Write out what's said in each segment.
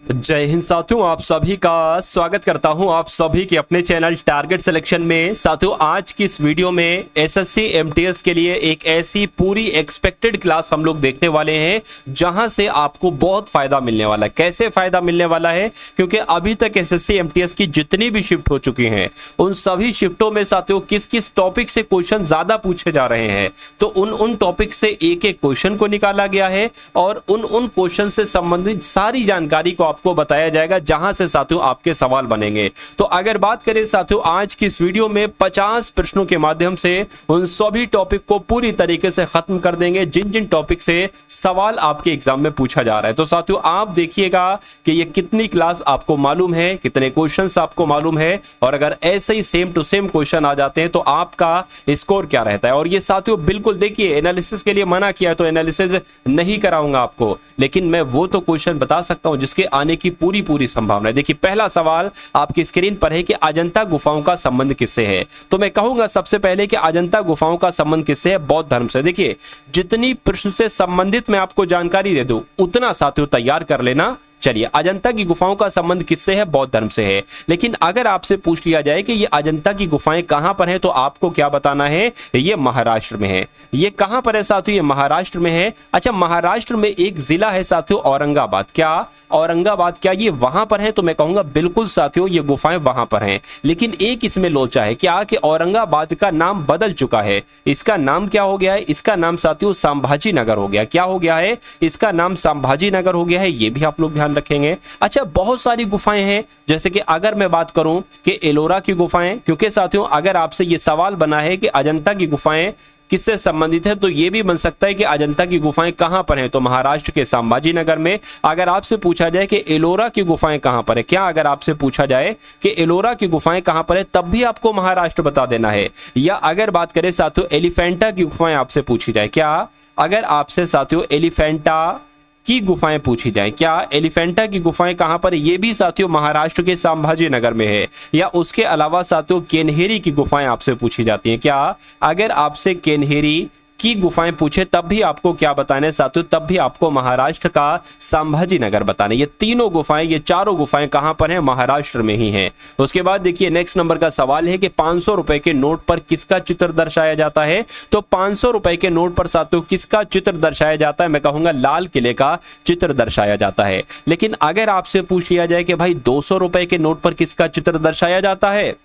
जय हिंद साथियों, आप सभी का स्वागत करता हूं आप सभी के अपने चैनल टारगेट सिलेक्शन में। साथियों, आज की इस वीडियो में एसएससी एमटीएस के लिए एक ऐसी पूरी एक्सपेक्टेड क्लास हम लोग देखने वाले हैं जहां से आपको बहुत फायदा मिलने वाला है। कैसे फायदा मिलने वाला है? क्योंकि अभी तक एसएससी एमटीएस की जितनी भी शिफ्ट हो चुकी हैं उन सभी शिफ्टों में साथियों किस किस टॉपिक से क्वेश्चन ज्यादा पूछे जा रहे हैं, तो उन टॉपिक से एक एक क्वेश्चन को निकाला गया है और उन क्वेश्चन से संबंधित सारी जानकारी को आपको बताया जाएगा जहां से साथियों आपके सवाल बनेंगे। तो अगर बात करें साथियों आज की इस वीडियो में 50 प्रश्नों के माध्यम से उन सभी टॉपिक को पूरी तरीके से खत्म कर देंगे जिन जिन टॉपिक से सवाल आपके एग्जाम में पूछा जा रहा है। तो साथियों आप देखिएगा कि ये कितनी क्लास आपको मालूम है, कितने क्वेश्चंस आपको मालूम है, और अगर ऐसे ही सेम टू सेम क्वेश्चन आ जाते हैं तो आपका स्कोर क्या रहता है। और ये साथियों बिल्कुल देखिए, एनालिसिस के लिए मना किया है तो एनालिसिस नहीं कराऊंगा आपको, लेकिन मैं वो तो क्वेश्चन बता सकता हूं जिसके आने की पूरी संभावना है। देखिए पहला सवाल आपकी स्क्रीन पर है कि अजंता गुफाओं का संबंध किससे है। तो मैं कहूंगा सबसे पहले कि अजंता गुफाओं का संबंध किससे है? बौद्ध धर्म से। देखिए जितनी प्रश्न से संबंधित मैं आपको जानकारी दे दूं उतना साथियों तैयार कर लेना। चलिए, अजंता की गुफाओं का संबंध किससे है? बौद्ध धर्म से है। लेकिन अगर आपसे पूछ लिया जाए कि ये अजंता की गुफाएं कहां पर हैं, तो आपको क्या बताना है? ये महाराष्ट्र में है। ये कहां पर है साथियों? ये महाराष्ट्र में है। अच्छा, महाराष्ट्र में एक जिला है साथियों औरंगाबाद। क्या औरंगाबाद, क्या ये वहां पर है? तो मैं कहूंगा बिल्कुल साथियों ये गुफाएं वहां पर हैं। लेकिन एक इसमें लोचा है क्या कि औरंगाबाद का नाम बदल चुका है। इसका नाम क्या हो गया है? इसका नाम साथियों संभाजी नगर हो गया। क्या हो गया है? इसका नाम संभाजी नगर हो गया है। ये भी आप लोग ध्यान रखेंगे। अच्छा, बहुत सारी गुफाएं हैं, जैसे कि अगर मैं बात करूं कि एलोरा की गुफाएं, क्योंकि साथियों अगर आपसे ये सवाल बना है कि अजंता की गुफाएं किससे संबंधित है, तो ये भी बन सकता है कि अजंता की गुफाएं कहां पर हैं, तो महाराष्ट्र के संभाजी नगर में। अगर आपसे पूछा जाए कि एलोरा की गुफाएं कहां पर है, क्या अगर आपसे पूछा जाए कि एलोरा की गुफाएं कहां पर है, तब भी आपको महाराष्ट्र बता देना है। या अगर बात करें साथियों एलिफेंटा की गुफाएं आपसे पूछी जाए, क्या अगर आपसे साथियों एलिफेंटा की गुफाएं पूछी जाए, क्या एलिफेंटा की गुफाएं कहां पर है, ये भी साथियों महाराष्ट्र के संभाजी नगर में है। या उसके अलावा साथियों केन्हेरी की गुफाएं आपसे पूछी जाती हैं, क्या अगर आपसे केन्हेरी की गुफाएं पूछे तब भी आपको क्या बताना है साथियों? तब भी आपको महाराष्ट्र का संभाजी नगर बताना है। ये तीनों गुफाएं, ये चारों गुफाएं कहां पर हैं? महाराष्ट्र में ही हैं। उसके बाद देखिए नेक्स्ट नंबर का सवाल है कि 500 रुपए के नोट पर किसका चित्र दर्शाया जाता है? तो 500 रुपए के नोट पर साथियों किसका चित्र दर्शाया जाता है? मैं कहूंगा लाल किले का चित्र दर्शाया जाता है। लेकिन अगर आपसे पूछ लिया जाए कि भाई 200 रुपए के नोट पर किसका चित्र दर्शाया जाता है,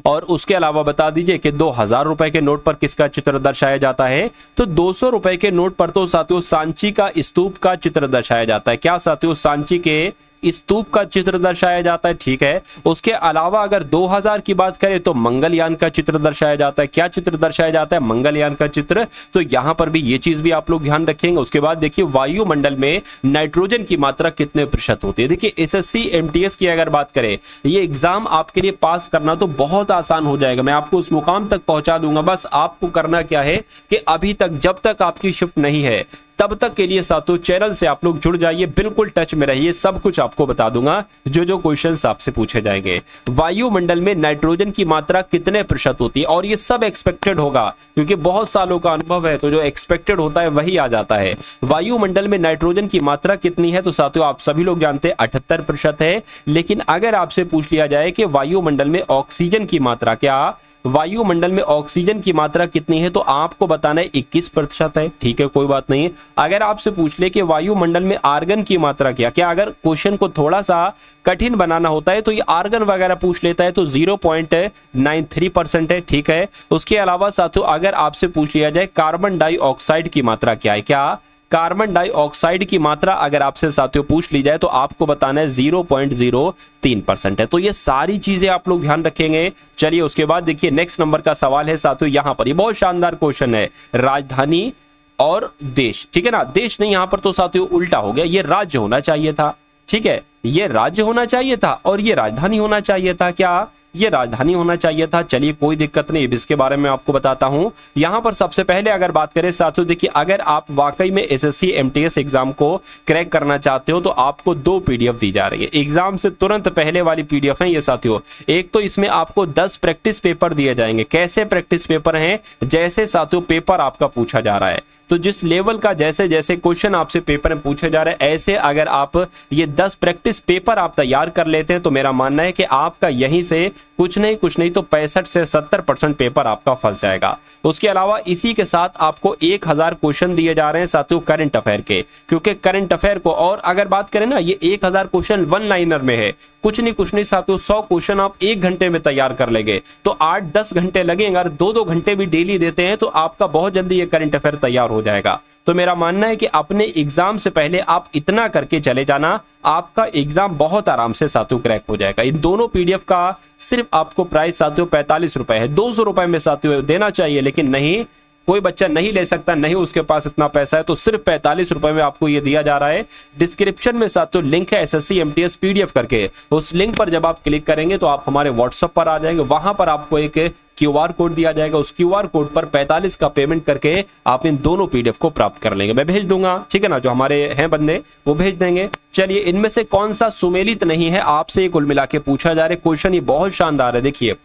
और उसके अलावा बता दीजिए कि 2000 रुपए के नोट पर किसका चित्र दर्शाया जाता है, तो 200 रुपए के नोट पर तो साथियों सांची का स्तूप का चित्र दर्शाया जाता है। क्या साथियों सांची के स्तूप का चित्र दर्शाया जाता है? ठीक है। उसके अलावा अगर 2000 की बात करें तो मंगलयान का चित्र दर्शाया जाता है। क्या चित्र दर्शाया जाता है? मंगलयान का चित्र। तो यहां पर भी ये चीज भी आप लोग ध्यान रखेंगे। उसके बाद देखिए वायुमंडल में नाइट्रोजन की मात्रा कितने प्रतिशत होती है। देखिए एसएससी एमटीएस की अगर बात करें, ये एग्जाम आपके लिए पास करना तो बहुत आसान हो जाएगा। मैं आपको उस मुकाम तक पहुंचा दूंगा। बस आपको करना क्या है कि अभी तक जब तक आपकी शिफ्ट नहीं है तब तक के लिए साथियों चैनल से आप लोग जुड़ जाइए, बिल्कुल टच में रहिए, सब कुछ आपको बता दूंगा जो क्वेश्चंस आपसे पूछे जाएंगे। वायुमंडल में नाइट्रोजन की मात्रा कितने प्रतिशत होती है? और ये सब एक्सपेक्टेड होगा क्योंकि बहुत सालों का अनुभव है, तो जो एक्सपेक्टेड होता है वही आ जाता है। वायुमंडल में नाइट्रोजन की मात्रा कितनी है? तो साथियों आप सभी लोग जानते हैं 78% है। लेकिन अगर आपसे पूछ लिया जाए कि वायुमंडल में ऑक्सीजन की मात्रा, क्या वायुमंडल में ऑक्सीजन की मात्रा कितनी है, तो आपको बताना है 21% है। ठीक है, कोई बात नहीं। अगर आपसे पूछ ले कि वायुमंडल में आर्गन की मात्रा क्या अगर क्वेश्चन को थोड़ा सा कठिन बनाना होता है तो ये आर्गन वगैरह पूछ लेता है, तो 0.93% है। ठीक है। उसके अलावा साथियों अगर आपसे पूछ लिया जाए कार्बन डाइऑक्साइड की मात्रा क्या है, क्या कार्बन डाइऑक्साइड की मात्रा अगर आपसे साथियों पूछ ली जाए तो आपको बताना है 0.03% है। तो ये सारी चीजें आप लोग ध्यान रखेंगे। चलिए उसके बाद देखिए नेक्स्ट नंबर का सवाल है साथियों यहां पर, ये बहुत शानदार क्वेश्चन है, राजधानी और देश। ठीक है ना, देश नहीं, यहां पर तो साथियों उल्टा हो गया, ये राज्य होना चाहिए था। ठीक है, ये राज्य होना चाहिए था और ये राजधानी होना चाहिए था। क्या ये राजधानी होना चाहिए था? चलिए कोई दिक्कत नहीं, इसके बारे में आपको बताता हूं। यहां पर सबसे पहले अगर बात करें साथियों, देखिए अगर आप वाकई में एसएससी एमटीएस एग्जाम को क्रैक करना चाहते हो तो आपको 2 पीडीएफ दी जा रही है। एग्जाम से तुरंत पहले वाली पीडीएफ है ये साथियों। एक तो इसमें आपको 10 प्रैक्टिस पेपर दिए जाएंगे। कैसे प्रैक्टिस पेपर हैं? जैसे साथियों पेपर आपका पूछा जा रहा है। तो जिस लेवल का जैसे जैसे क्वेश्चन आपसे पेपर में पूछे जा रहे हैं, ऐसे अगर आप ये 10 प्रैक्टिस पेपर आप तैयार कर लेते हैं तो मेरा मानना है कि आपका यहीं से कुछ नहीं तो 65 से 70% पेपर आपका फंस जाएगा। उसके अलावा इसी के साथ आपको 1000 क्वेश्चन दिए जा रहे हैं साथियों करंट अफेयर के, क्योंकि करंट अफेयर को, और अगर बात करें ना, ये 1000 क्वेश्चन वन लाइनर में है, कुछ नहीं साथियों 100 क्वेश्चन आप 1 घंटे में तैयार कर लेंगे तो 8-10 घंटे लगेंगे। अगर 2-2 घंटे भी डेली देते हैं तो आपका बहुत जल्दी ये करंट अफेयर तैयार हो जाएगा। तो मेरा मानना है कि अपने एग्जाम से पहले आप इतना करके चले जाना, आपका एग्जाम बहुत आराम से साथियों क्रैक हो जाएगा। इन दोनों पीडीएफ का सिर्फ आपको प्राइस साथियों 45 रुपए है। 200 रुपए में साथियों देना चाहिए, लेकिन नहीं, कोई बच्चा नहीं ले सकता, नहीं उसके पास इतना पैसा है, तो सिर्फ 45 रुपए में आपको ये दिया जा रहा है। डिस्क्रिप्शन में साथियों लिंक है एसएससी एमटीएस पीडीएफ करके, उस लिंक पर जब आप क्लिक करेंगे तो आप हमारे व्हाट्सएप पर आ जाएंगे। वहां पर आपको एक क्यूआर कोड दिया जाएगा, उस क्यूआर कोड पर 45 का पेमेंट करके आप इन दोनों पीडीएफ को प्राप्त कर लेंगे। मैं भेज दूंगा, ठीक है ना, जो हमारे हैं बंदे वो भेज देंगे। चलिए, इनमें से कौन सा सुमेलित नहीं है आपसे कुल मिला के पूछा जा रहा है क्वेश्चन। ये बहुत शानदार है, देखिए।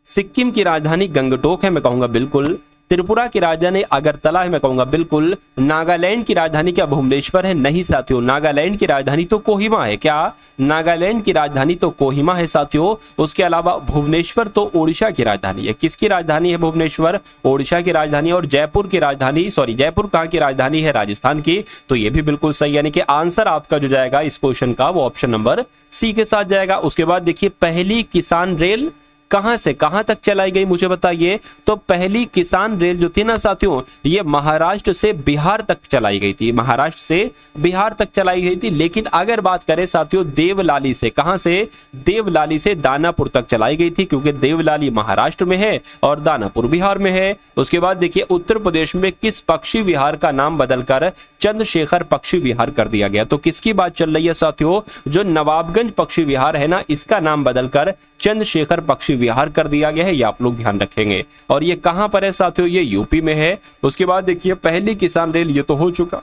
सिक्किम की राजधानी गंगटोक है, मैं कहूंगा बिल्कुल। त्रिपुरा की राजधानी अगरतला है, मैं कहूंगा बिल्कुल। नागालैंड की राजधानी क्या भुवनेश्वर है? नहीं साथियों, नागालैंड की राजधानी तो कोहिमा है। क्या नागालैंड की राजधानी तो कोहिमा है साथियों। उसके अलावा भुवनेश्वर तो ओडिशा की राजधानी है। किसकी राजधानी है भुवनेश्वर? ओडिशा की राजधानी। और जयपुर की राजधानी, सॉरी, जयपुर कहाँ की राजधानी है? राजस्थान की। तो ये भी बिल्कुल सही, यानी कि आंसर आपका जो जाएगा इस क्वेश्चन का वो ऑप्शन नंबर सी के साथ जाएगा। उसके बाद देखिए, पहली किसान रेल कहां से कहां तक चलाई गई, मुझे बताइए। तो पहली किसान रेल जो थी ना साथियों, ये महाराष्ट्र से बिहार तक चलाई गई थी, महाराष्ट्र से बिहार तक चलाई गई थी। लेकिन अगर बात करें साथियों देवलाली से, कहां से? देवलाली से दानापुर तक चलाई गई थी, क्योंकि देवलाली महाराष्ट्र में है और दानापुर बिहार में है। उसके बाद देखिए, उत्तर प्रदेश में किस पक्षी विहार का नाम बदलकर चंद्रशेखर पक्षी विहार कर दिया गया? तो किसकी बात चल रही है साथियों? जो नवाबगंज पक्षी विहार है ना, इसका नाम बदलकर चंद्रशेखर पक्षी विहार कर दिया गया है, ये आप लोग ध्यान रखेंगे। और ये कहां पर है साथियों? ये यूपी में है। उसके बाद देखिए, पहली किसान रेल ये तो हो चुका।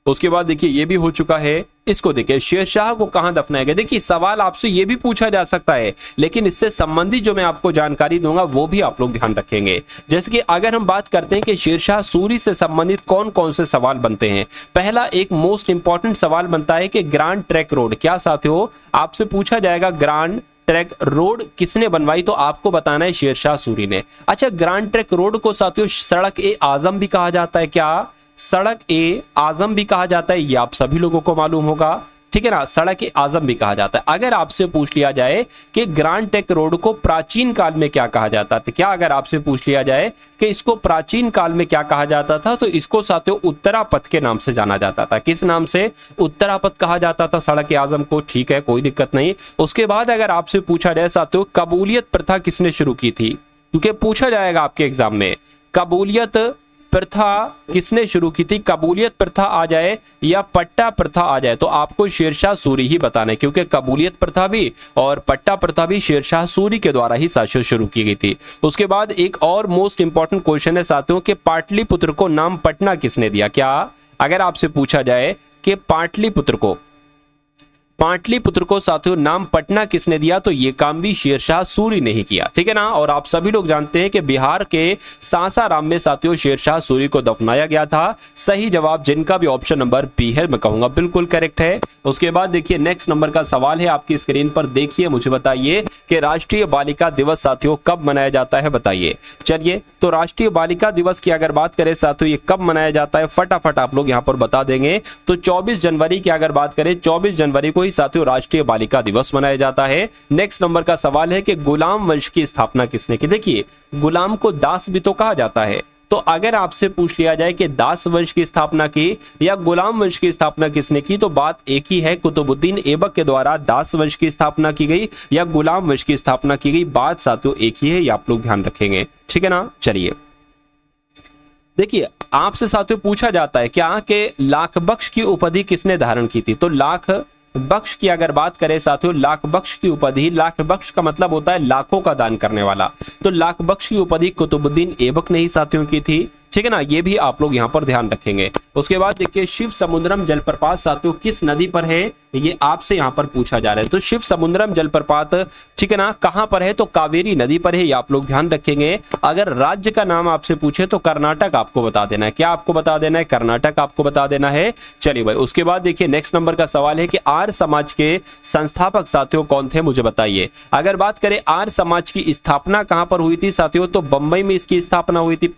उसके बाद देखिए, ये भी हो चुका है। इसको देखिए, शेरशाह को कहां दफनाया गया? देखिए, सवाल आपसे ये भी पूछा जा सकता है, लेकिन इससे संबंधित जो मैं आपको जानकारी दूंगा वो भी आप लोग ध्यान रखेंगे। जैसे कि अगर हम बात करते हैं कि शेरशाह सूरी से संबंधित कौन कौन से सवाल बनते हैं, पहला एक मोस्ट इंपॉर्टेंट सवाल बनता है कि ग्रांड ट्रैंक रोड, क्या साथियों आपसे पूछा जाएगा, ग्रांड ट्रैंक रोड किसने बनवाई? तो आपको बताना है शेरशाह सूरी ने। अच्छा, ग्रांड ट्रैंक रोड को साथियों सड़क ए आजम भी कहा जाता है। क्या सड़क ए आजम भी कहा जाता है? ये आप सभी लोगों को मालूम होगा, ठीक है ना, सड़क ए आजम भी कहा जाता है। अगर आपसे पूछ लिया जाए कि ग्रांड ट्रैंक रोड को प्राचीन काल में क्या कहा जाता था, क्या अगर आपसे पूछ लिया जाए कि इसको प्राचीन काल में क्या कहा जाता था, तो इसको साथियों उत्तरापथ के नाम से जाना जाता था। किस नाम से? उत्तरापथ कहा जाता था सड़क ए आजम को, ठीक है, कोई दिक्कत नहीं। उसके बाद अगर आपसे पूछा जाए साथियों कबूलियत प्रथा किसने शुरू की थी, क्योंकि पूछा जाएगा आपके एग्जाम में, कबूलियत प्रथा किसने शुरू की थी? कबूलियत प्रथा आ जाए या पट्टा प्रथा आ जाए तो आपको शेरशाह सूरी ही बताना है, क्योंकि कबूलियत प्रथा भी और पट्टा प्रथा भी शेरशाह सूरी के द्वारा ही शासन शुरू की गई थी। उसके बाद एक और मोस्ट इंपॉर्टेंट क्वेश्चन है साथियों कि पाटलिपुत्र को नाम पटना किसने दिया? क्या अगर आपसे पूछा जाए कि पाटलिपुत्र को साथियों नाम पटना किसने दिया, तो ये काम भी शेरशाह सूरी ने ही किया, ठीक है ना। और आप सभी लोग जानते हैं कि बिहार के सासाराम में साथियों शेरशाह सूरी को दफनाया गया था। सही जवाब जिनका भी ऑप्शन नंबर बी है, मैं कहूंगा बिल्कुल करेक्ट है। उसके बाद देखिए, नेक्स्ट नंबर का सवाल है आपकी स्क्रीन पर, देखिए, मुझे बताइए कि राष्ट्रीय बालिका दिवस साथियों कब मनाया जाता है, बताइए। चलिए, तो राष्ट्रीय बालिका दिवस की अगर बात करें साथियों, ये कब मनाया जाता है, फटाफट आप लोग यहाँ पर बता देंगे। तो 24 जनवरी की अगर बात करें, 24 जनवरी को साथियों राष्ट्रीय बालिका दिवस मनाया जाता है। नेक्स्ट नंबर का सवाल है कि गुलाम वंश की स्थापना किसने की? देखिए, गुलाम को दास भी तो कहा जाता है, तो अगर आपसे पूछ लिया जाए कि दास वंश की स्थापना की या गुलाम वंश की स्थापना किसने की, तो बात एक ही है, कुतुबुद्दीन ऐबक के द्वारा दास वंश की स्थापना की गई या गुलाम वंश की स्थापना की गई, बात साथियों एक ही है, ये आप लोग ध्यान रखेंगे, ठीक है ना। चलिए, देखिए, आपसे साथियों पूछा जाता है क्या कि लाख बख्श की उपाधि किसने धारण की थी? तो लाख बख्श की अगर बात करें साथियों, लाख बख्श की उपाधि, लाख बख्श का मतलब होता है लाखों का दान करने वाला, तो लाख बख्श की उपाधि कुतुबुद्दीन ऐबक ने ही साथियों की थी। ठीक है ना, ये भी आप लोग यहाँ पर ध्यान रखेंगे। उसके बाद देखिए शिव समुद्रम जलप्रपात साथियों किस नदी पर है, ये आपसे यहाँ पर पूछा जा रहा है। तो शिव समुद्रम जलप्रपात, ठीक है ना, कहाँ पर है, तो कावेरी नदी पर है, ये आप लोग ध्यान रखेंगे। अगर राज्य का नाम आपसे पूछे तो कर्नाटक आपको बता देना है। क्या आपको बता देना है, कर्नाटक आपको बता देना है। चलिए भाई, उसके बाद देखिए नेक्स्ट नंबर का सवाल है कि आर्य समाज के संस्थापक साथियों कौन थे, मुझे बताइए। अगर बात करें आर्य समाज की स्थापना कहां पर हुई थी साथियों, तो बंबई में इसकी स्थापना हुई थी।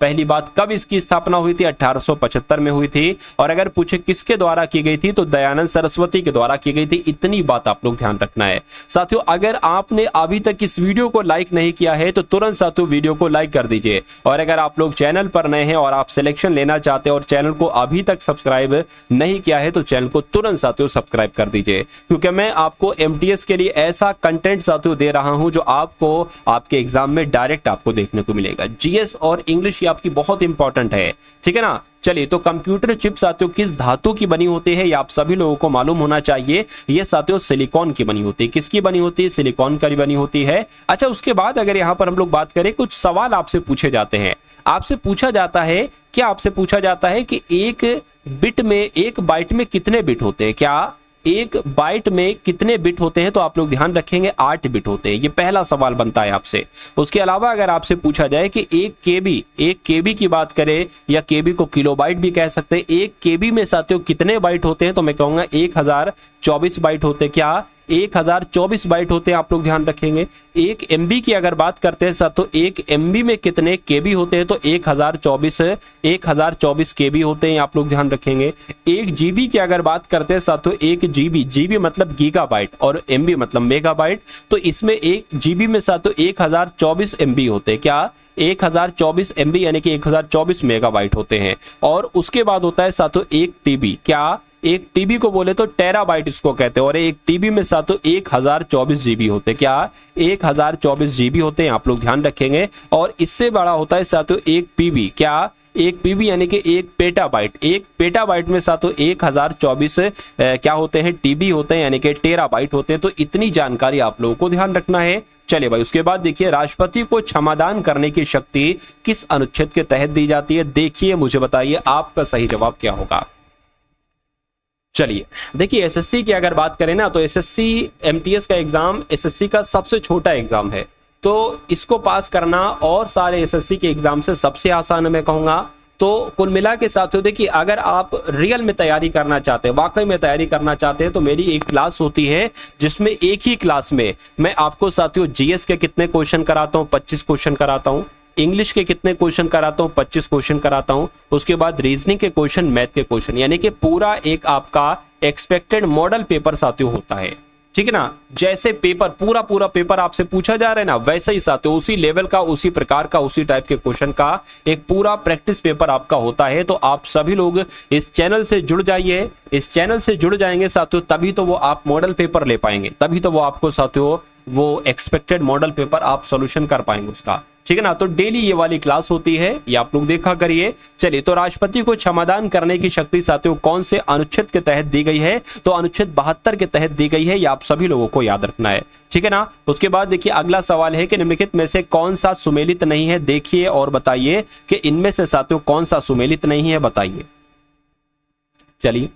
पहली बात कब इसकी स्थापना हुई थी, 1875 में हुई थी। और अगर पूछे किसके द्वारा की गई थी, तो दयानंद सरस्वती के द्वारा की गई थी। इतनी बात आप लोग ध्यान रखना है साथियों। अगर आपने अभी तक इस वीडियो को लाइक नहीं किया है तो तुरंत साथियों वीडियो को लाइक कर दीजिए। और अगर आप लोग चैनल पर नए हैं और आप सिलेक्शन लेना चाहते हैं और चैनल को अभी तक सब्सक्राइब नहीं किया है तो चैनल को तुरंत साथियों सब्सक्राइब कर दीजिए, क्योंकि मैं आपको एमटीएस के लिए ऐसा कंटेंट साथियों दे रहा हूं जो आपको आपके एग्जाम में डायरेक्ट आपको देखने को मिलेगा। जीएस और इंग्लिश आपकी बहुत इंपॉर्टेंट है, ठीक है ना। चलिए, तो कंप्यूटर चिप साथियों किस धातु की बनी होती है, ये आप सभी लोगों को मालूम होना चाहिए। ये साथियों सिलिकॉन की बनी होती है। किसकी बनी होती है, सिलिकॉन की बनी होती है। अच्छा, उसके बाद अगर यहां पर हम लोग बात करें, कुछ सवाल आपसे पूछे जाते हैं। आपसे पूछा जाता है, क्या आपसे पूछा जाता है कि एक बाइट में कितने बिट होते हैं, क्या एक बाइट में कितने बिट होते हैं, तो आप लोग ध्यान रखेंगे 8 बिट होते हैं। ये पहला सवाल बनता है आपसे। उसके अलावा अगर आपसे पूछा जाए कि एक केबी की बात करें, या केबी को किलोबाइट भी कह सकते हैं, एक केबी में साथियों कितने बाइट होते हैं, तो मैं कहूंगा 1024 बाइट होते हैं। क्या 1024 बाइट होते हैं, आप लोग ध्यान रखेंगे। एक एमबी की अगर बात करते हैं साथियों, एक एमबी में कितने केबी होते हैं, तो 1024 केबी होते हैं, आप लोग ध्यान रखेंगे। एक जीबी की अगर बात करते हैं साथियों, एक जीबी मतलब गीगाबाइट और एमबी मतलब मेगाबाइट, तो इसमें एक जीबी में साथियों 1024 एमबी होते हैं। क्या 1024 एमबी यानी कि 1024 मेगाबाइट होते हैं। और उसके बाद होता है साथियों एक टीबी। क्या एक टीबी को बोले तो टेराबाइट इसको कहते हैं। और एक टीबी में साथियों 1024 जीबी होते हैं। क्या 1024 जीबी होते हैं, आप लोग ध्यान रखेंगे। और इससे बड़ा होता है साथियों एक पीबी। क्या एक पीबी यानी कि एक पेटाबाइट। एक पेटाबाइट में साथियों 1024 क्या होते हैं, टीबी होते हैं, यानी कि टेराबाइट होते हैं। तो इतनी जानकारी आप लोगों को ध्यान रखना है। चलिए भाई, उसके बाद देखिए राष्ट्रपति को क्षमादान करने की शक्ति किस अनुच्छेद के तहत दी जाती है। देखिए, मुझे बताइए आपका सही जवाब क्या होगा। चलिए देखिए, एसएससी की अगर बात करें ना, तो एसएससी एमटीएस का एग्जाम एसएससी का सबसे छोटा एग्जाम है। तो इसको पास करना और सारे एसएससी के एग्जाम से सबसे आसान है, मैं कहूंगा। तो कुल मिला के साथियों देखिए, अगर आप रियल में तैयारी करना चाहते हैं, वाकई में तैयारी करना चाहते हैं, तो मेरी एक क्लास होती है जिसमें एक ही क्लास में मैं आपको साथियों जीएस के कितने क्वेश्चन कराता हूँ, 25 क्वेश्चन कराता हूँ। इंग्लिश के कितने क्वेश्चन कराता हूँ, 25 क्वेश्चन कराता हूँ। उसके बाद रीजनिंग के क्वेश्चन, मैथ के क्वेश्चन, यानी कि पूरा एक आपका एक्सपेक्टेड मॉडल पेपर साथियों होता है, ठीक है ना। जैसे पेपर पूरा पेपर आपसे पूछा जा रहा है ना, वैसे ही साथियों उसी लेवल का, उसी प्रकार का, उसी टाइप के क्वेश्चन का एक पूरा प्रैक्टिस पेपर आपका होता है। तो आप सभी लोग इस चैनल से जुड़ जाइए। इस चैनल से जुड़ जाएंगे साथियों, तभी तो वो आप मॉडल पेपर ले पाएंगे, तभी तो वो आपको साथियों वो एक्सपेक्टेड मॉडल पेपर आप सॉल्यूशन कर पाएंगे उसका, ठीक है ना। तो डेली ये वाली क्लास होती है, ये आप लोग देखा करिए। चलिए, तो राष्ट्रपति को क्षमादान करने की शक्ति साथियों कौन से अनुच्छेद के तहत दी गई है, तो अनुच्छेद 72 के तहत दी गई है। ये आप सभी लोगों को याद रखना है, ठीक है ना। उसके बाद देखिए अगला सवाल है कि निम्नलिखित में से कौन सा सुमेलित नहीं है। देखिए और बताइए कि इनमें से साथियों कौन सा सुमेलित नहीं है, बताइए। चलिए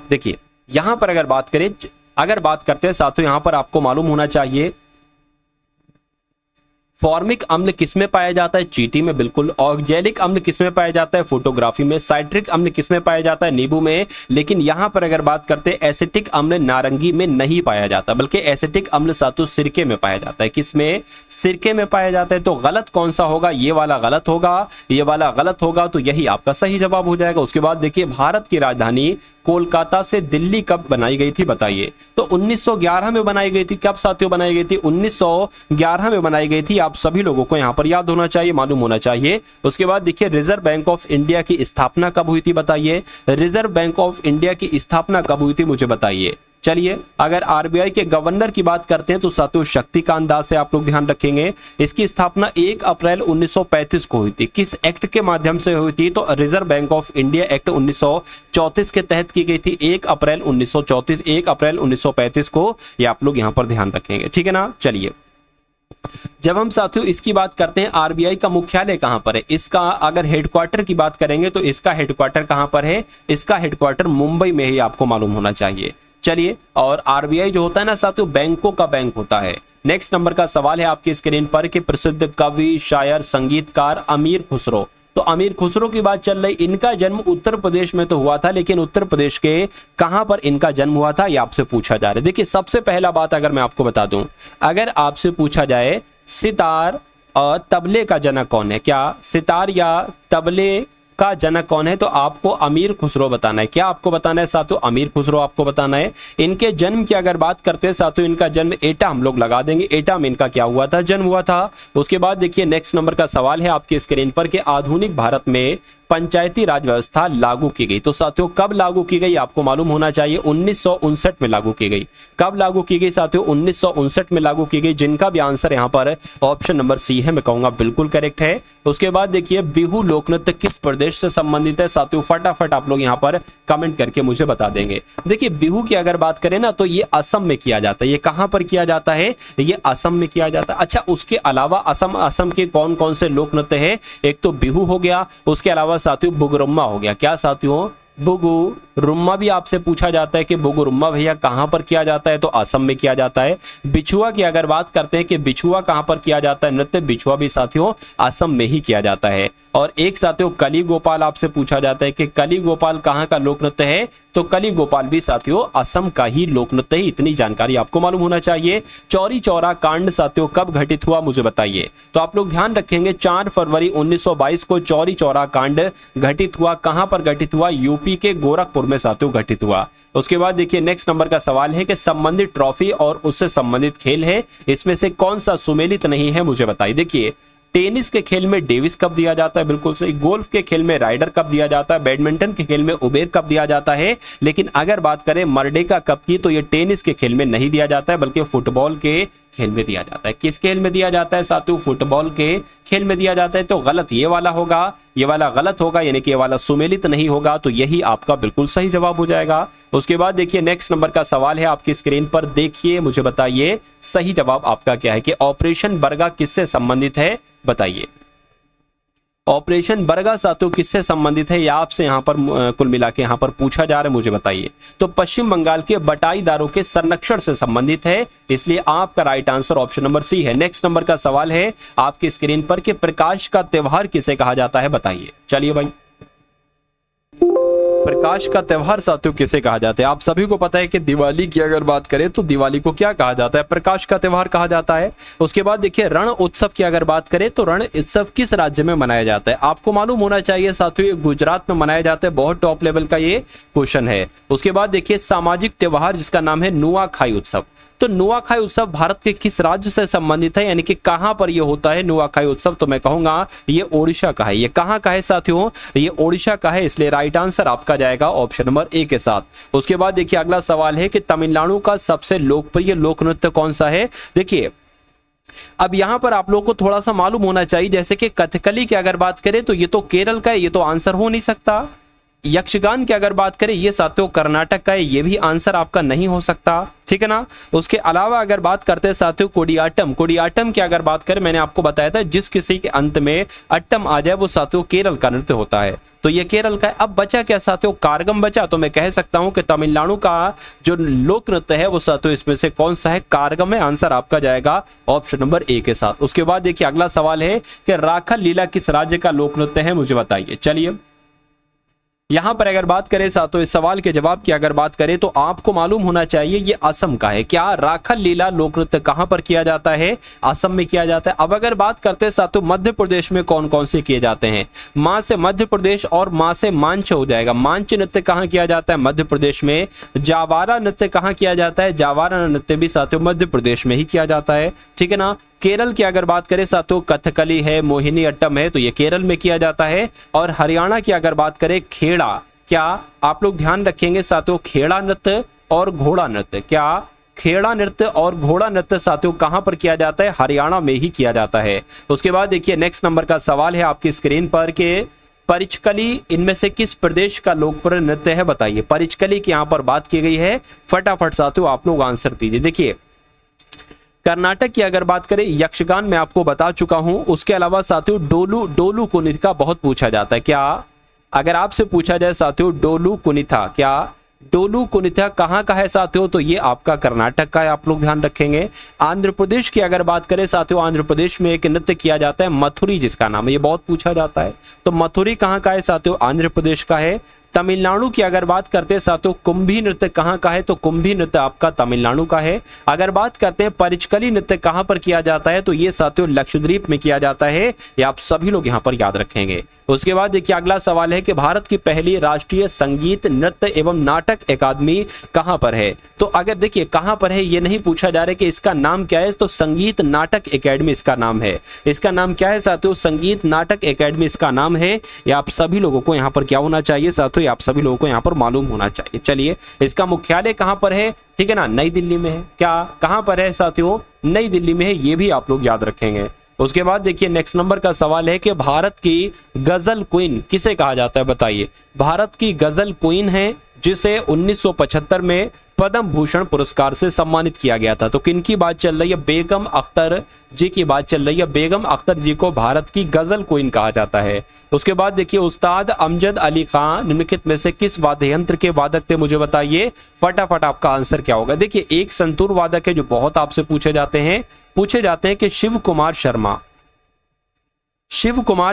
देखिए, यहां पर अगर बात करते हैं साथियों, यहां पर आपको मालूम होना चाहिए फॉर्मिक अम्ल किसमें पाया जाता है, चींटी में, बिल्कुल। ऑक्जेलिक अम्ल किसमें पाया जाता है, फोटोग्राफी में। साइट्रिक अम्ल किसमें पाया जाता है, नींबू में। लेकिन यहां पर अगर बात करते हैं एसिटिक अम्ल नारंगी में नहीं पाया जाता, बल्कि एसिटिक अम्ल साथियों सिरके में पाया जाता है। किसमें, सिरके में पाया जाता है। तो गलत कौन सा होगा, ये वाला गलत होगा, ये वाला गलत होगा, तो यही आपका सही जवाब हो जाएगा। उसके बाद देखिए भारत की राजधानी कोलकाता से दिल्ली कब बनाई गई थी, बताइए। तो 1911 में बनाई गई थी। कब साथियों बनाई गई थी, 1911 में बनाई गई थी। आप सभी लोगों को यहां पर याद होना चाहिए, मालूम होना चाहिए। उसके बाद देखिए रिजर्व बैंक ऑफ इंडिया की स्थापना कब हुई थी, बताइए। रिजर्व बैंक ऑफ इंडिया की स्थापना कब हुई थी, मुझे बताइए, चलिए, अगर आरबीआई के गवर्नर की बात करते हैं तो साथियों शक्तिकांत दास है, आप लोग ध्यान रखेंगे। इसकी स्थापना 1 अप्रैल 1935 को हुई थी। किस एक्ट के माध्यम से हुई थी? तो reserve bank of India act 1934 के तहत की गई थी। 1 अप्रैल 1934, 1 अप्रैल 1935 को, ये आप लोग यहां पर ध्यान रखेंगे, ठीक है ना। चलिए, जब हम साथियों इसकी बात करते हैं आरबीआई का मुख्यालय कहां पर है, इसका अगर हेडक्वार्टर की बात करेंगे तो इसका हेडक्वार्टर कहां पर है? इसका हेडक्वार्टर मुंबई में ही आपको मालूम होना चाहिए। चलिए, और आरबीआई जो होता है ना साथियों, बैंकों का बैंक होता है। नेक्स्ट नंबर का सवाल है आपकी स्क्रीन पर कि प्रसिद्ध कवि, शायर, संगीतकार अमीर खुसरो। तो अमीर खुसरो की बात चल रही, इनका जन्म उत्तर प्रदेश में तो हुआ था, लेकिन उत्तर प्रदेश के कहां पर इनका जन्म हुआ था ये आपसे पूछा जा रहा है। देखिए, सबसे पहला बात अगर मैं आपको बता दूं, अगर आपसे पूछा जाए सितार और तबले का जनक कौन है, क्या सितार या तबले का जनक कौन है, तो आपको अमीर खुसरो बताना है। क्या आपको बताना है साथियों? अमीर खुसरो आपको बताना है। इनके जन्म की अगर बात करते हैं साथियों, इनका जन्म एटा हम लोग लगा देंगे, एटा में इनका क्या हुआ था? जन्म हुआ था। उसके बाद देखिए नेक्स्ट नंबर का सवाल है आपकी स्क्रीन पर कि आधुनिक भारत में पंचायती राज व्यवस्था लागू की गई। तो साथियों कब लागू की गई आपको मालूम होना चाहिए। 1959 में लागू की गई। कब लागू की गई साथियों? 1959 में लागू की गई। जिनका भी आंसर यहां पर ऑप्शन नंबर सी है, मैं कहूंगा बिल्कुल करेक्ट है। उसके बाद देखिए बिहू लोक नृत्य किस प्रदेश से संबंधित है साथियों? फटाफट आप लोग यहां पर कमेंट करके मुझे बता देंगे। देखिए बिहू की अगर बात करें ना तो ये असम में किया जाता है। ये कहां पर किया जाता है? ये असम में किया जाता है। अच्छा, उसके अलावा असम के कौन कौन से लोक नृत्य है? एक तो बिहू हो गया, उसके अलावा साथियों बुगुरुम्मा हो गया। क्या साथियों? बुगुरुम्मा भी आपसे पूछा जाता है कि बुगुरुम्मा भैया कहां पर किया जाता है, तो असम में किया जाता है। बिछुआ की अगर बात करते हैं कि बिछुआ कहां पर किया जाता है नृत्य, बिछुआ भी साथियों असम में ही किया जाता है। और एक साथियों कली गोपाल आपसे पूछा जाता है कि कली गोपाल कहां का लोक नृत्य है, तो कली गोपाल भी साथियों असम का ही लोक नृत्य है। इतनी जानकारी आपको मालूम होना चाहिए। चौरी चौरा कांड साथियों कब घटित हुआ मुझे बताइए। तो आप लोग ध्यान रखेंगे 4 फरवरी 1922 को चौरी चौरा कांड घटित हुआ। कहां पर घटित हुआ? यूपी के गोरखपुर में साथियों घटित हुआ। उसके बाद देखिए नेक्स्ट नंबर का सवाल है कि संबंधित ट्रॉफी और उससे संबंधित खेल है, इसमें से कौन सा सुमेलित नहीं है मुझे बताइए। देखिए टेनिस के खेल में डेविस कप दिया जाता है, बिल्कुल सही। गोल्फ के खेल में राइडर कप दिया जाता है। बैडमिंटन के खेल में उबेर कप दिया जाता है। लेकिन अगर बात करें मर्डेका कप की तो ये टेनिस के खेल में नहीं दिया जाता है, बल्कि फुटबॉल के खेल में दिया जाता है। किस खेल में दिया जाता है साथियों? फुटबॉल के खेल में दिया जाता है। तो गलत ये वाला होगा, ये वाला गलत होगा, यानी कि ये वाला सुमेलित नहीं होगा। तो यही आपका बिल्कुल सही जवाब हो जाएगा। उसके बाद देखिए नेक्स्ट नंबर का सवाल है आपकी स्क्रीन पर, देखिए मुझे बताइए सही जवाब आपका क्या है कि ऑपरेशन बरगा किससे संबंधित है, बताइए। ऑपरेशन बरगा साथियों किससे संबंधित है, या आपसे यहां पर कुल मिला के यहां पर पूछा जा रहा है, मुझे बताइए। तो पश्चिम बंगाल के बटाईदारों के संरक्षण से संबंधित है, इसलिए आपका right answer option number c है। नेक्स्ट नंबर का सवाल है आपकी स्क्रीन पर कि प्रकाश का त्योहार किसे कहा जाता है, बताइए। चलिए भाई, प्रकाश का त्योहार साथियों किसे कहा जाता है? आप सभी को पता है कि दिवाली की अगर बात करें तो दिवाली को क्या कहा जाता है? प्रकाश का त्योहार कहा जाता है। उसके बाद देखिए रण उत्सव की अगर बात करें तो रण उत्सव किस राज्य में मनाया जाता है? आपको मालूम होना चाहिए साथियों, ये गुजरात में मनाया जाता है। बहुत टॉप लेवल का ये क्वेश्चन है। उसके बाद देखिए सामाजिक त्योहार जिसका नाम है नुआखाई उत्सव। तो नुआखाई उत्सव भारत के किस राज्य से संबंधित है, यानी कि कहां पर यह होता है नुआखाई उत्सव? तो मैं कहूंगा ये ओडिशा का है। ये कहां का है साथियों? ये ओडिशा का है, इसलिए राइट आंसर आपका जाएगा ऑप्शन नंबर ए के साथ। उसके बाद देखिए अगला सवाल है कि तमिलनाडु का सबसे लोकप्रिय लोक नृत्य कौन सा है? देखिए अब यहां पर आप लोगों को थोड़ा सा मालूम होना चाहिए, जैसे कि कथकली की अगर बात करें तो ये तो केरल का है, ये तो आंसर हो नहीं सकता। यक्षगान की अगर बात करें ये साथियों कर्नाटक का है, ये भी आंसर आपका नहीं हो सकता, ठीक है ना। उसके अलावा अगर बात करते हैं साथियों कोडियाटम, कोडियाटम की अगर बात करें मैंने आपको बताया था जिस किसी के अंत में अट्टम आ जाए वो साथियों केरल का नृत्य होता है, तो ये केरल का है। अब बचा क्या साथियों? कारगम बचा। तो मैं कह सकता हूं कि तमिलनाडु का जो लोक नृत्य है वो साथियों इसमें से कौन सा है? कारगम है। आंसर आपका जाएगा ऑप्शन नंबर ए के साथ। उसके बाद देखिए अगला सवाल है कि राखल लीला किस राज्य का लोक नृत्य है, मुझे बताइए। चलिए यहां पर अगर बात करें साथियों इस सवाल के जवाब की अगर बात करें तो आपको मालूम होना चाहिए ये असम का है। क्या राखल लीला लोक नृत्य कहां पर किया जाता है? असम में किया जाता है। अब अगर बात करते हैं साथियों मध्य प्रदेश में कौन कौन से किए जाते हैं, मां से मध्य प्रदेश और मां से मांच हो जाएगा। मांच नृत्य कहां किया जाता है? मध्य प्रदेश में। जावारा नृत्य कहां किया जाता है? जावारा नृत्य भी साथियों मध्य प्रदेश में ही किया जाता है, ठीक है ना। केरल की अगर बात करें साथियों कथकली है, मोहिनी अट्टम है, तो ये केरल में किया जाता है। और हरियाणा की अगर बात करें खेड़ा, क्या आप लोग ध्यान रखेंगे साथियों खेड़ा नृत्य और घोड़ा नृत्य, क्या खेड़ा नृत्य और घोड़ा नृत्य साथियों कहां पर किया जाता है? हरियाणा में ही किया जाता है। उसके बाद देखिए नेक्स्ट नंबर का सवाल है आपकी स्क्रीन पर कि परिचकली इनमें से किस प्रदेश का लोकप्रिय नृत्य है? बताइए। परिचकली की यहां पर बात की गई है, फटाफट साथियों आप लोग आंसर दीजिए। देखिए कर्नाटक की अगर बात करें, यक्षगान मैं आपको बता चुका हूं। उसके अलावा साथियों डोलू कुनिथा बहुत पूछा जाता है। क्या अगर आपसे पूछा जाए साथियों डोलू कुनिथा, क्या डोलू कुनिथा कहाँ का है साथियों? तो ये आपका कर्नाटक का है, आप लोग ध्यान रखेंगे। आंध्र प्रदेश की अगर बात करें साथियों, आंध्र प्रदेश में एक नृत्य किया जाता है मथुरी, जिसका नाम है, ये बहुत पूछा जाता है। तो मथुरी कहाँ का है साथियों? आंध्र प्रदेश का है। तमिलनाडु की अगर बात करते हैं साथियों, कुंभी नृत्य कहाँ का है? तो कुंभी नृत्य आपका तमिलनाडु का है। अगर बात करते हैं परिचकली नृत्य कहाँ पर किया जाता है, तो ये साथियों लक्षद्वीप में किया जाता है। ये आप सभी लोग यहाँ पर याद रखेंगे। उसके बाद देखिए अगला सवाल है कि भारत की पहली राष्ट्रीय संगीत नृत्य एवं नाटक अकादमी कहाँ पर है? तो अगर देखिए कहाँ पर है ये नहीं पूछा जा रहा है कि इसका नाम क्या है, तो संगीत नाटक अकेडमी इसका नाम है। इसका नाम क्या है साथियों? संगीत नाटक अकेडमी इसका नाम है। ये आप सभी लोगों को यहाँ पर क्या होना चाहिए साथियों? आप सभी लोगों को यहाँ पर मालूम होना चाहिए। चलिए इसका मुख्यालय कहाँ पर है? ठीक है ना, नई दिल्ली में है। क्या कहाँ पर है साथियों? नई दिल्ली में है, ये भी आप लोग याद रखेंगे। उसके बाद देखिए नेक्स्ट नंबर का सवाल है कि भारत की गजल क्वीन किसे कहा जाता है? बताइए। भारत की गजल क्वीन है जिसे 1975 में पद्म भूषण पुरस्कार से सम्मानित किया गया था। तो किनकी बात चल रही है? बेगम अख्तर जी की बात चल रही है। बेगम अख्तर जी को भारत की गजल क्वीन कहा जाता है। उसके बाद देखिए उस्ताद अमजद अली खान निम्नलिखित में से किस वाद्य यंत्र के वादक थे? मुझे बताइए फटाफट, आपका आंसर क्या होगा? देखिए एक संतूर वादक है जो बहुत आपसे पूछे जाते हैं कि शिव कुमार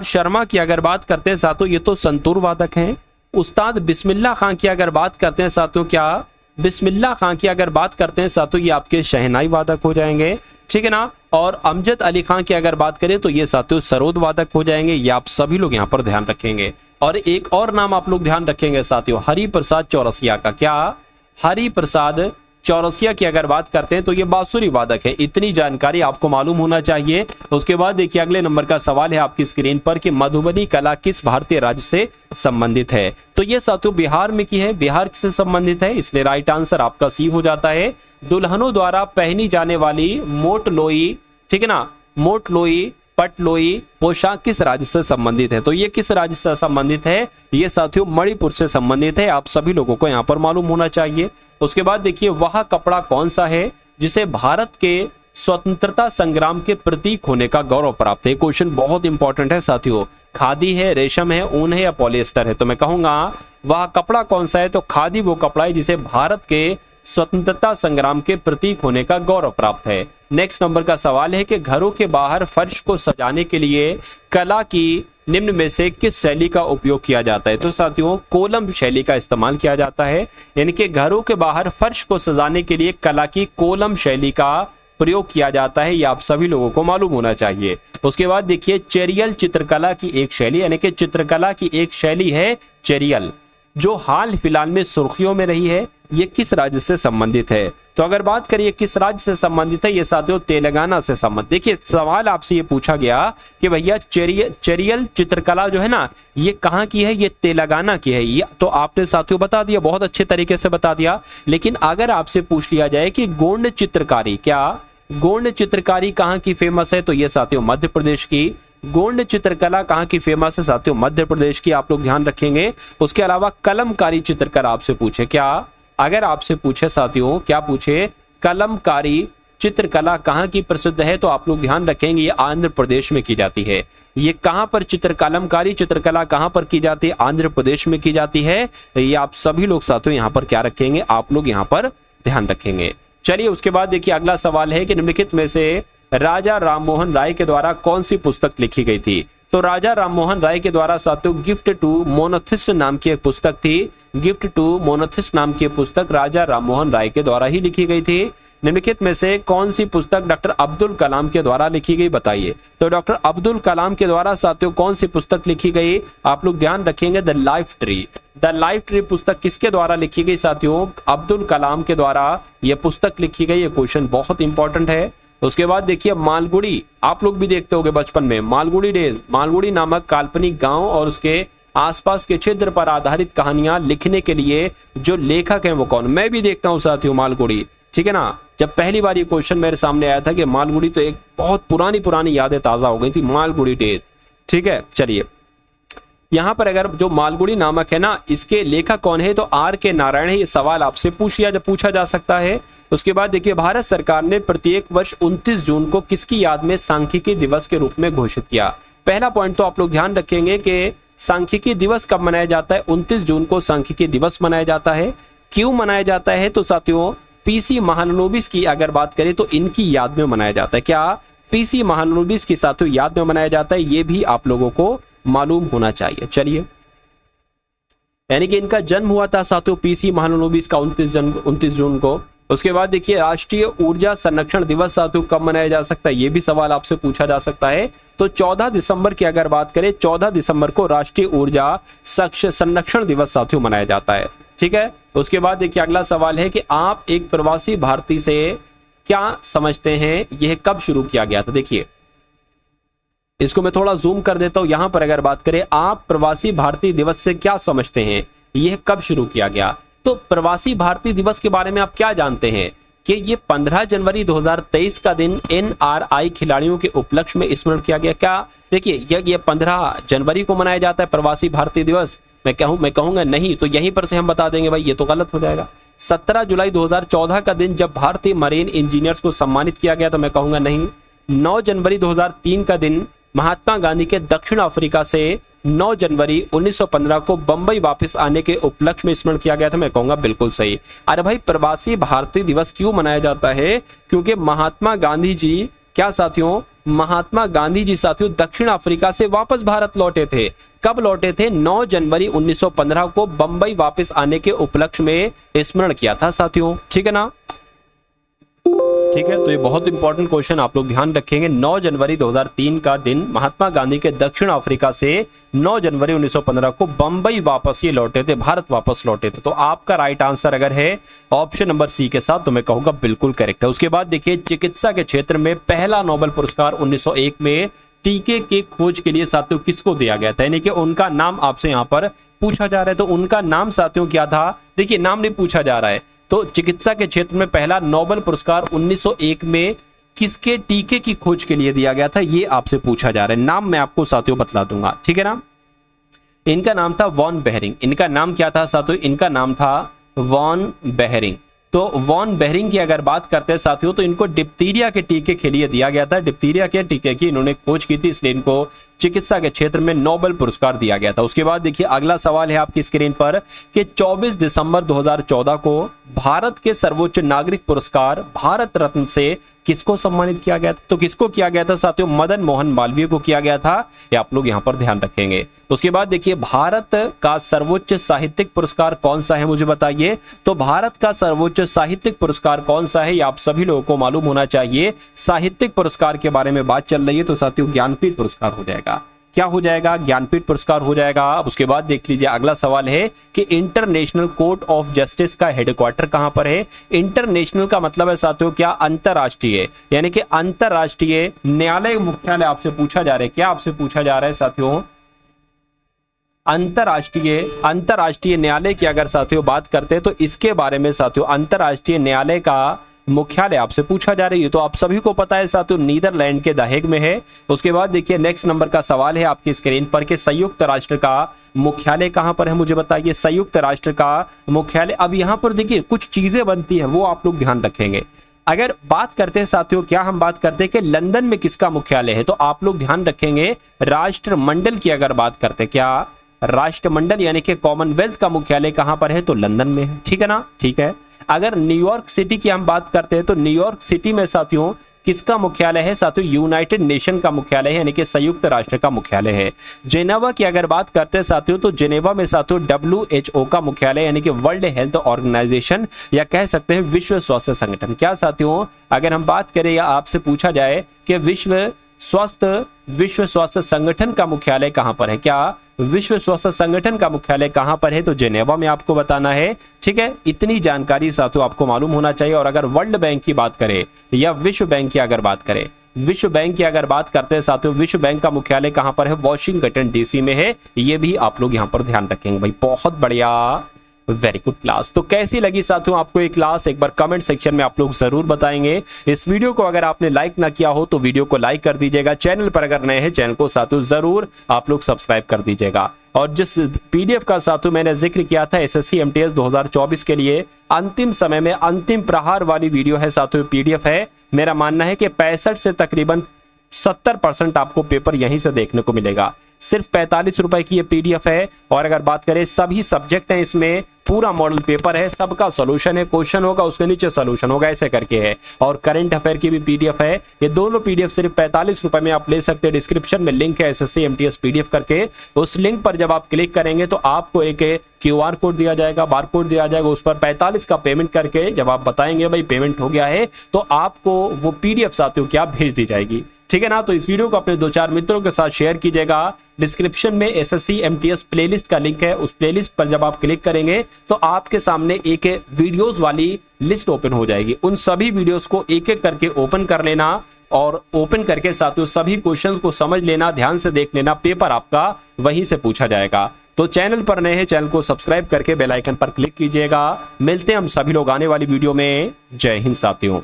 शर्मा की अगर बात करते हैं साथियों, ये तो संतूर वादक हैं। उस्ताद बिस्मिल्लाह खां की अगर बात करते हैं साथियों, क्या बिस्मिल्लाह खां की अगर बात करते हैं साथियों, ये आपके शहनाई वादक हो जाएंगे, ठीक है ना। और अमजद अली खां की अगर बात करें तो ये साथियों सरोद वादक हो जाएंगे। ये आप सभी लोग यहाँ पर ध्यान रखेंगे। और एक और नाम आप लोग ध्यान रखेंगे साथियों, हरिप्रसाद चौरसिया का। क्या हरिप्रसाद चौरसिया की अगर बात करते हैं तो ये बांसुरी वादक है। इतनी जानकारी आपको मालूम होना चाहिए। उसके बाद देखिए अगले नंबर का सवाल है आपकी स्क्रीन पर कि मधुबनी कला किस भारतीय राज्य से संबंधित है? तो ये साथियों बिहार में की है। बिहार से संबंधित है, इसलिए राइट आंसर आपका सी हो जाता है। दुल्हनों द्वारा पहनी जाने वाली मोट लोई, ठीक है ना, मोट लोई पटलोई पोशाक किस राज्य से संबंधित है? तो ये किस राज्य से संबंधित है? ये साथियों मणिपुर से संबंधित है। आप सभी लोगों को यहाँ पर मालूम होना चाहिए। उसके बाद देखिए वह कपड़ा कौन सा है जिसे भारत के स्वतंत्रता संग्राम के प्रतीक होने का गौरव प्राप्त है? क्वेश्चन बहुत इंपॉर्टेंट है साथियों। खादी है, रेशम है, ऊन है या पॉलिएस्टर है? तो मैं कहूंगा वह कपड़ा कौन सा है? तो खादी वो कपड़ा है जिसे भारत के स्वतंत्रता संग्राम के प्रतीक होने का गौरव प्राप्त है। नेक्स्ट नंबर का सवाल है कि घरों के बाहर फर्श को सजाने के लिए कला की निम्न में से किस शैली का उपयोग किया जाता है? तो साथियों कोलम शैली का इस्तेमाल किया जाता है। यानी कि घरों के बाहर फर्श को सजाने के लिए कला की कोलम शैली का प्रयोग किया जाता है। ये आप सभी लोगों को मालूम होना चाहिए। उसके बाद देखिए चेरियल चित्रकला की एक शैली, यानी कि चित्रकला की एक शैली है चेरियल, जो हाल फिलहाल में सुर्खियों में रही है। ये किस राज्य से संबंधित है? तो अगर बात करिए किस राज्य से संबंधित है, ये साथियों तेलंगाना से संबंधित। देखिए सवाल आपसे ये पूछा गया कि भैया चेरियल चित्रकला जो है ना, ये कहाँ की है? ये तेलंगाना की है। ये तो आपने साथियों बता दिया, बहुत अच्छे तरीके से बता दिया। लेकिन अगर आपसे पूछ लिया जाए कि गोंड चित्रकारी, क्या गोंड चित्रकारी कहाँ की फेमस है? तो ये साथियों मध्य प्रदेश की। गोंड चित्रकला कहाँ की फेमस है साथियों? मध्य प्रदेश की, आप लोग ध्यान रखेंगे। उसके अलावा कलमकारी चित्रकला आपसे पूछे, क्या अगर आपसे पूछे साथियों, क्या पूछे कलमकारी चित्रकला कहाँ की प्रसिद्ध है? तो आप लोग ध्यान रखेंगे ये आंध्र प्रदेश में की जाती है। ये कहाँ पर कलमकारी चित्रकला कहाँ पर की जाती है? आंध्र प्रदेश में की जाती है। ये आप सभी लोग साथियों यहाँ पर क्या रखेंगे? आप लोग यहाँ पर ध्यान रखेंगे। चलिए उसके बाद देखिए अगला सवाल है कि निम्नलिखित में से राजा राममोहन राय के द्वारा कौन सी पुस्तक लिखी गई थी? तो राजा राममोहन राय के द्वारा साथियों गिफ्ट टू मोनोथिस्ट नाम की एक पुस्तक थी। गिफ्ट टू मोनोथिस्ट नाम की पुस्तक राजा राममोहन राय के द्वारा ही लिखी गई थी। निम्नलिखित में से कौन सी पुस्तक डॉक्टर अब्दुल कलाम के द्वारा लिखी गई? बताइए। तो डॉक्टर अब्दुल कलाम के द्वारा साथियों कौन सी पुस्तक लिखी गई? आप लोग ध्यान रखेंगे the life tree. The life tree पुस्तक किसके द्वारा लिखी गई साथियों? अब्दुल कलाम के द्वारा यह पुस्तक लिखी गई। ये क्वेश्चन बहुत इंपॉर्टेंट है। उसके बाद देखिए मालगुड़ी, आप लोग भी देखते होंगे बचपन में मालगुड़ी डेज, मालगुड़ी नामक काल्पनिक गांव और उसके आसपास के क्षेत्र पर आधारित कहानियां लिखने के लिए जो लेखक हैं वो कौन? मैं भी देखता हूं साथियों मालगुडी, ठीक है ना। जब पहली बार ये क्वेश्चन मेरे सामने आया था कि मालगुडी, तो एक बहुत पुरानी यादें ताजा हो गई थी, मालगुडी डेज, ठीक है। चलिए यहां पर अगर जो मालगुडी नामक है ना, इसके लेखक कौन है? तो आर के नारायण है। ये सवाल आपसे पूछा जा सकता है। उसके बाद देखिए, भारत सरकार ने प्रत्येक वर्ष 29 जून को किसकी याद में सांख्यिकी दिवस के रूप में घोषित किया? पहला पॉइंट तो आप लोग ध्यान रखेंगे कि सांख्यिकी दिवस कब मनाया जाता है? 29 जून को सांख्यिकी दिवस मनाया जाता है। क्यों मनाया जाता है? तो साथियों पीसी महालनोबिस की अगर बात करें तो इनकी याद में मनाया जाता है। क्या पीसी महालनोबिस की साथियों याद में मनाया जाता है? ये भी आप लोगों को मालूम होना चाहिए। चलिए, यानी कि इनका जन्म हुआ था साथियों पीसी महालनोबिस का 29 जून को। उसके बाद देखिए, राष्ट्रीय ऊर्जा संरक्षण दिवस साथियों कब मनाया जा सकता है? ये भी सवाल आपसे पूछा जा सकता है। तो 14 दिसंबर की अगर बात करें, 14 दिसंबर को राष्ट्रीय ऊर्जा संरक्षण दिवस साथियों मनाया जाता है, ठीक है। उसके बाद देखिए, अगला सवाल है कि आप एक प्रवासी भारतीय से क्या समझते हैं? यह कब शुरू किया गया था? देखिए इसको मैं थोड़ा जूम कर देता हूं। यहां पर अगर बात करें, आप प्रवासी भारतीय दिवस से क्या समझते हैं, यह कब शुरू किया गया? तो प्रवासी भारतीय दिवस के बारे में आप क्या जानते हैं कि ये 15 जनवरी 2023 का दिन NRI खिलाड़ियों के उपलक्ष्य में स्मरण किया गया। क्या देखिए, ये 15 जनवरी को मनाया जाता है प्रवासी भारतीय दिवस? मैं कहूंगा नहीं, तो यहीं पर से हम बता देंगे भाई ये तो गलत हो जाएगा। 17 जुलाई 2014 का दिन जब भारतीय मरीन इंजीनियर्स को सम्मानित किया गया, तो मैं कहूंगा नहीं। 9 जनवरी 2003 का दिन महात्मा गांधी के दक्षिण अफ्रीका से 9 जनवरी 1915 को बंबई वापस आने के उपलक्ष्य में स्मरण किया गया था, मैं कहूंगा बिल्कुल सही। अरे भाई, प्रवासी भारतीय दिवस क्यों मनाया जाता है? क्योंकि महात्मा गांधी जी, क्या साथियों, महात्मा गांधी जी साथियों दक्षिण अफ्रीका से वापस भारत लौटे थे। कब लौटे थे? 9 जनवरी 1915 को बंबई वापस आने के उपलक्ष्य में स्मरण किया था साथियों, ठीक है ना। ठीक है, तो ये बहुत इंपॉर्टेंट क्वेश्चन आप लोग ध्यान रखेंगे। 9 जनवरी 2003 का दिन महात्मा गांधी के दक्षिण अफ्रीका से 9 जनवरी 1915 को बंबई वापस ये लौटे थे, भारत वापस लौटे थे। तो आपका राइट आंसर अगर है ऑप्शन नंबर सी के साथ, तो मैं कहूंगा बिल्कुल करेक्ट है। उसके बाद देखिए, चिकित्सा के क्षेत्र में पहला नोबेल पुरस्कार 1901 में टीके के खोज के लिए साथियों किसको दिया गया था? यानी कि उनका नाम आपसे यहाँ पर पूछा जा रहा है। तो उनका नाम साथियों क्या था? देखिए, नाम नहीं पूछा जा रहा है। तो चिकित्सा के क्षेत्र में पहला नोबेल पुरस्कार 1901 में किसके टीके की खोज के लिए दिया गया था, ये आपसे पूछा जा रहा है। नाम मैं आपको साथियों बतला दूंगा, ठीक है ना। इनका नाम था वॉन बेहरिंग। इनका नाम क्या था साथियों? इनका नाम था वॉन बेहरिंग। तो वॉन बेहरिंग की अगर बात करते हैं साथियों, तो इनको डिप्थीरिया के टीके के लिए दिया गया था। डिप्थीरिया के टीके की इन्होंने खोज की थी, इसलिए इनको चिकित्सा के क्षेत्र में नोबेल पुरस्कार दिया गया था। उसके बाद देखिए, अगला सवाल है आपकी स्क्रीन पर कि 24 दिसंबर 2014 को भारत के सर्वोच्च नागरिक पुरस्कार भारत रत्न से किसको सम्मानित किया गया था? तो किसको किया गया था साथियों? मदन मोहन मालवीय को किया गया था। ये आप लोग यहां पर ध्यान रखेंगे। उसके बाद देखिए, भारत का सर्वोच्च साहित्यिक पुरस्कार कौन सा है, मुझे बताइए। तो भारत का सर्वोच्च साहित्यिक पुरस्कार कौन सा है, ये आप सभी लोगों को मालूम होना चाहिए। साहित्यिक पुरस्कार के बारे में बात चल रही है, तो साथियों ज्ञानपीठ पुरस्कार हो जाएगा। क्या हो जाएगा? ज्ञानपीठ पुरस्कार हो जाएगा। उसके बाद देख लीजिए, अगला सवाल है कि इंटरनेशनल कोर्ट ऑफ जस्टिस का हेडक्वार्टर कहां पर है? इंटरनेशनल का मतलब है साथियों क्या? अंतरराष्ट्रीय, यानी कि अंतरराष्ट्रीय न्यायालय मुख्यालय आपसे पूछा जा रहा है। क्या आपसे पूछा जा रहा है साथियों? अंतरराष्ट्रीय न्यायालय की अगर साथियों बात करते हैं, तो इसके बारे में साथियों अंतरराष्ट्रीय न्यायालय का मुख्यालय आपसे पूछा जा रही है। तो आप सभी को पता है साथियों, नीदरलैंड के द हेग में है। उसके बाद देखिए, नेक्स्ट नंबर का सवाल है आपकी स्क्रीन पर कि संयुक्त राष्ट्र का मुख्यालय कहां पर है, मुझे बताइए। संयुक्त राष्ट्र का मुख्यालय, अब यहां पर देखिए कुछ चीजें बनती है, वो आप लोग ध्यान रखेंगे। अगर बात करते हैं साथियों, क्या हम बात करते हैं कि लंदन में किसका मुख्यालय है, तो आप लोग ध्यान रखेंगे राष्ट्रमंडल की अगर बात करते हैं, क्या राष्ट्रमंडल यानी कि कॉमनवेल्थ का मुख्यालय कहां पर है, तो लंदन में है, ठीक है ना। ठीक है, अगर न्यूयॉर्क सिटी की हम बात करते हैं, तो न्यूयॉर्क सिटी में साथियों किसका मुख्यालय है? साथियों यूनाइटेड नेशन का मुख्यालय है, यानी कि संयुक्त राष्ट्र का मुख्यालय है। जेनेवा की अगर बात करते हैं साथियों, तो जेनेवा में साथियों WHO का मुख्यालय, यानी कि वर्ल्ड हेल्थ ऑर्गेनाइजेशन, या कह सकते हैं विश्व स्वास्थ्य संगठन। क्या साथियों, अगर हम बात करें या आपसे पूछा जाए कि विश्व स्वास्थ्य संगठन का मुख्यालय कहां पर है, क्या विश्व स्वास्थ्य संगठन का मुख्यालय कहां पर है, तो जेनेवा में आपको बताना है। ठीक है, इतनी जानकारी साथियों आपको मालूम होना चाहिए। और अगर वर्ल्ड बैंक की बात करें या विश्व बैंक की अगर बात करें, विश्व बैंक की अगर बात करते हैं साथियों, विश्व बैंक का मुख्यालय कहां पर है? वॉशिंगटन डीसी में है। ये भी आप लोग यहां पर ध्यान रखेंगे भाई। बहुत बढ़िया, वेरी गुड क्लास। तो कैसी लगी साथियों आपको ये क्लास, एक बार कमेंट सेक्शन में आप लोग जरूर बताएंगे। इस वीडियो को अगर आपने लाइक ना किया हो तो वीडियो को लाइक कर दीजिएगा। चैनल पर अगर नए हैं, चैनल को साथियों जरूर आप लोग सब्सक्राइब कर दीजिएगा। और जिस पीडीएफ का साथियों मैंने जिक्र किया था एसएससी एमटीएस 2024 के लिए, अंतिम समय में अंतिम प्रहार वाली वीडियो है साथियों, पीडीएफ है। मेरा मानना है कि 65 से तकरीबन 70% आपको पेपर यहीं से देखने को मिलेगा। सिर्फ 45 रुपए की ये पीडीएफ है। और अगर बात करें, सभी सब्जेक्ट हैं इसमें, पूरा मॉडल पेपर है, सबका सॉल्यूशन है, क्वेश्चन होगा उसके नीचे सॉल्यूशन होगा, ऐसे करके है। और करंट अफेयर की भी पीडीएफ है। ये दोनों पीडीएफ सिर्फ 45 रुपए में आप ले सकते हैं। डिस्क्रिप्शन में लिंक है एसएससी एमटीएस पीडीएफ करके, उस लिंक पर जब आप क्लिक करेंगे तो आपको एक क्यूआर कोड दिया जाएगा, बार कोड दिया जाएगा, उस पर 45 का पेमेंट करके जब आप बताएंगे भाई पेमेंट हो गया है, तो आपको वो पीडीएफ साथियों क्या भेज दी जाएगी। ठीक है ना। तो इस वीडियो को अपने 2-4 मित्रों के साथ शेयर कीजिएगा। डिस्क्रिप्शन में एसएससी एमटीएस प्लेलिस्ट का लिंक है, उस प्लेलिस्ट पर जब आप क्लिक करेंगे तो आपके सामने एक वीडियोस वाली लिस्ट ओपन हो जाएगी। उन सभी वीडियोस को एक एक करके ओपन कर लेना और ओपन करके साथियों सभी क्वेश्चंस को समझ लेना, ध्यान से देख लेना। पेपर आपका वहीं से पूछा जाएगा। तो चैनल पर नए हैं, चैनल को सब्सक्राइब करके बेल आइकन पर क्लिक कीजिएगा। मिलते हैं हम सभी लोग आने वाली वीडियो में। जय हिंद साथियों।